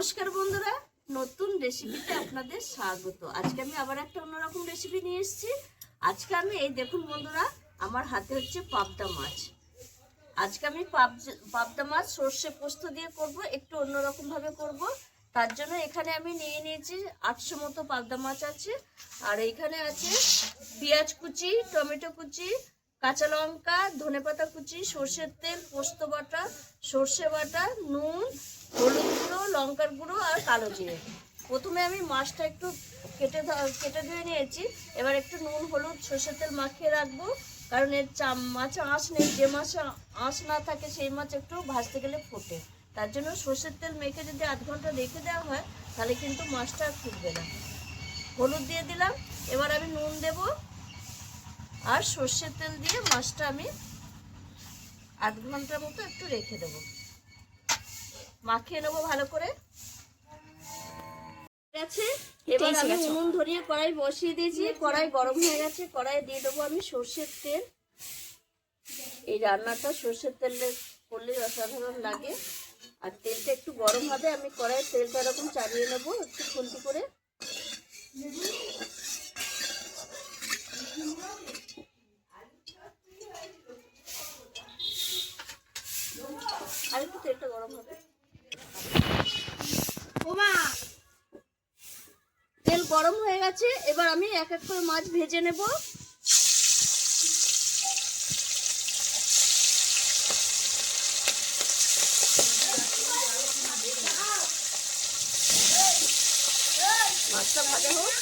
নমস্কার বন্ধুরা, নতুন রেসিপিতে আপনাদের স্বাগত। আজকে আমি আবার একটা অন্যরকম রেসিপি নিয়ে এসেছি। আজকে আমি এই দেখুন বন্ধুরা, আমার হাতে হচ্ছে পাবদা মাছ। আজকে আমি পাবদা মাছ সর্ষে পোস্ত দিয়ে করব, একটু অন্যরকম ভাবে করব। তার জন্য এখানে আমি নিয়ে নিয়েছি 800 মতো পাবদা মাছ আছে। আর এইখানে আছে পেঁয়াজ কুচি, টমেটো কুচি, কাঁচা লঙ্কা, ধনেপাতা কুচি, সর্ষের তেল, পোস্ত বাটা, সর্ষে বাটা, নুন, হলুদ গুঁড়ো, লঙ্কার গুঁড়ো আর কালো জিরে। প্রথমে আমি মাছটা একটু কেটে ধুয়ে নিয়েছি। এবার একটু নুন, হলুদ, সর্ষের তেল মাখিয়ে রাখবো, কারণ এর মাছে আঁশ নেই। যে মাছে আঁশ না থাকে সেই মাছ একটু ভাজতে গেলে ফোটে। তার জন্য সর্ষের তেল মেখে যদি আধ ঘন্টা রেখে দেওয়া হয় তাহলে কিন্তু মাছটা আর ফুটবে না। হলুদ দিয়ে দিলাম। এবার আমি নুন দেব আর সর্ষের তেল দিয়ে মাছটা আমি আধ ঘন্টার মতো একটু রেখে দেবো, মাখিয়ে নেবো ভালো করে। এবার আমি উনুন ধরিয়ে কড়াই বসিয়ে দিয়েছি। কড়াই গরম হয়ে গেছে। কড়াইয়ে দিয়ে দেবো আমি সর্ষের তেল। এই রান্নাটা সর্ষের তেলে করলে অসাধারণ লাগে। আর তেলটা একটু গরম হবে। আমি কড়াইয়ের তেলটা এরকম চালিয়ে নেবো একটু খুন্তি করে। আর একটু তেলটা গরম হবে। তেল গরম হয়ে গেছে। এবার আমি এক এক করে মাছ ভেজে নেব। মাছটা ভাজা হোক।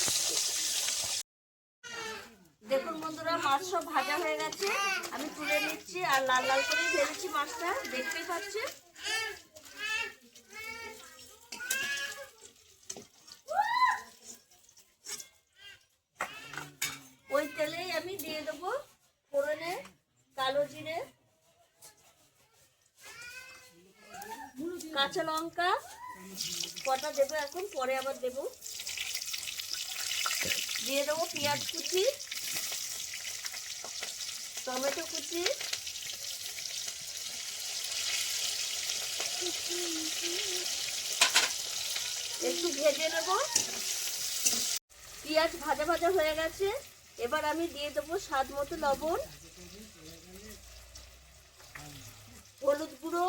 দেখুন বন্ধুরা, মাছ সব ভাজা হয়ে গেছে। আমি তুলে নিচ্ছি। আর লাল লাল করে ভেজেছি মাছটা, দেখতেই পাচ্ছি। ওই তেলেই আমি দিয়ে দেবো ফোড়নে কালো জিরে, কাঁচা লঙ্কা কটা দেবো এখন, পরে আবার দেবো। দিয়ে দেবো পেঁয়াজ কুচি, টমেটো কুচি, একটু ভেজে নেব। পেঁয়াজ ভাজা ভাজা হয়ে গেছে। এবার আমি দিয়ে দেবো স্বাদ মতো লবণ, হলুদ গুঁড়ো,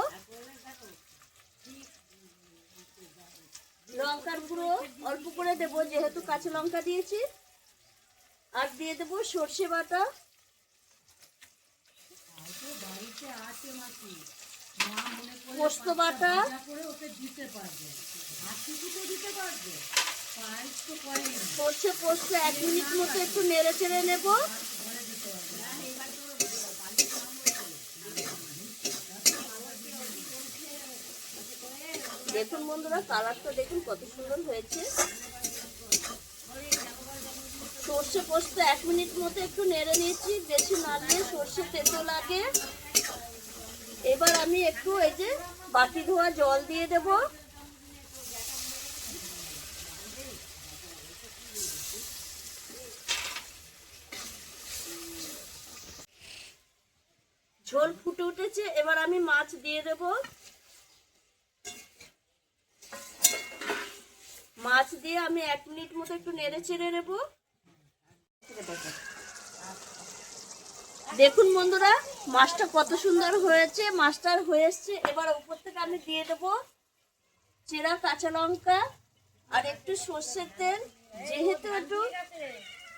লঙ্কার গুঁড়ো অল্প করে দেবো যেহেতু কাঁচা লঙ্কা দিয়েছি। আর দিয়ে দেবো সর্ষে বাটা, পোস্ত বাটা, সর্ষে পোস্ত 1 মিনিট মতো একটু নেড়ে চেড়ে নেব। দেখুন বন্ধুরা, কালারটা দেখুন কত সুন্দর হয়েছে। সর্ষে পোস্ত 1 মিনিট মতো একটু নেড়ে নিয়েছি, বেশি নাড়লে সর্ষে তেতো লাগে। এবার আমি একটু এই যে বাটি ধোয়া জল দিয়ে দেব। ঝোল ফুটে উঠেছে। এবার আমি মাছ দিয়ে দেব। মাছ দিয়ে আমি 1 মিনিট মতো একটু নেড়ে চেড়ে নেব। দেখুন বন্ধুরা, মাছটা কত সুন্দর হয়েছে। মাছটা হয়ে এসছে। এবার উপর থেকে আমি দিয়ে দেবো চেরা কাঁচা লঙ্কা আর একটু সর্ষের তেল। যেহেতু একটু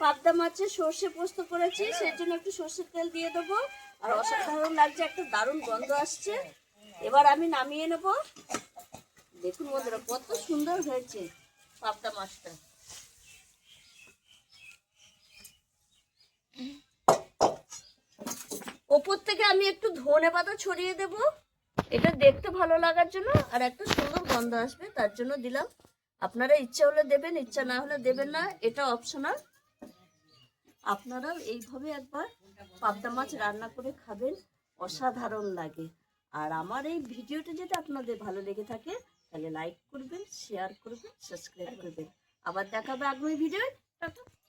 পাবদা মাছে সর্ষে পোস্ত করেছি সেই জন্য একটু সর্ষের তেল দিয়ে দেবো। আর অসাধারণ লাগছে, একটা দারুণ গন্ধ আসছে। এবার আমি নামিয়ে নেব। দেখুন বন্ধুরা, কত সুন্দর হয়েছে পাবদা মাছটা। ওপর থেকে আমি একটু ধনেপাতা ছড়িয়ে দেব, এটা দেখতে ভালো লাগার জন্য আর একটা সুন্দর গন্ধ আসবে তার জন্য দিলাম। আপনারা ইচ্ছা হলে দেবেন, ইচ্ছা না হলে দেবেন না, এটা অপশনাল। আপনারাও এইভাবে একবার পাবদা মাছ রান্না করে খাবেন, অসাধারণ লাগে। আর আমার এই ভিডিওটা যদি আপনাদের ভালো লেগে থাকে তাহলে লাইক করবেন, শেয়ার করবেন, সাবস্ক্রাইব করবেন। আবার দেখাবে আগামী ভিডিও।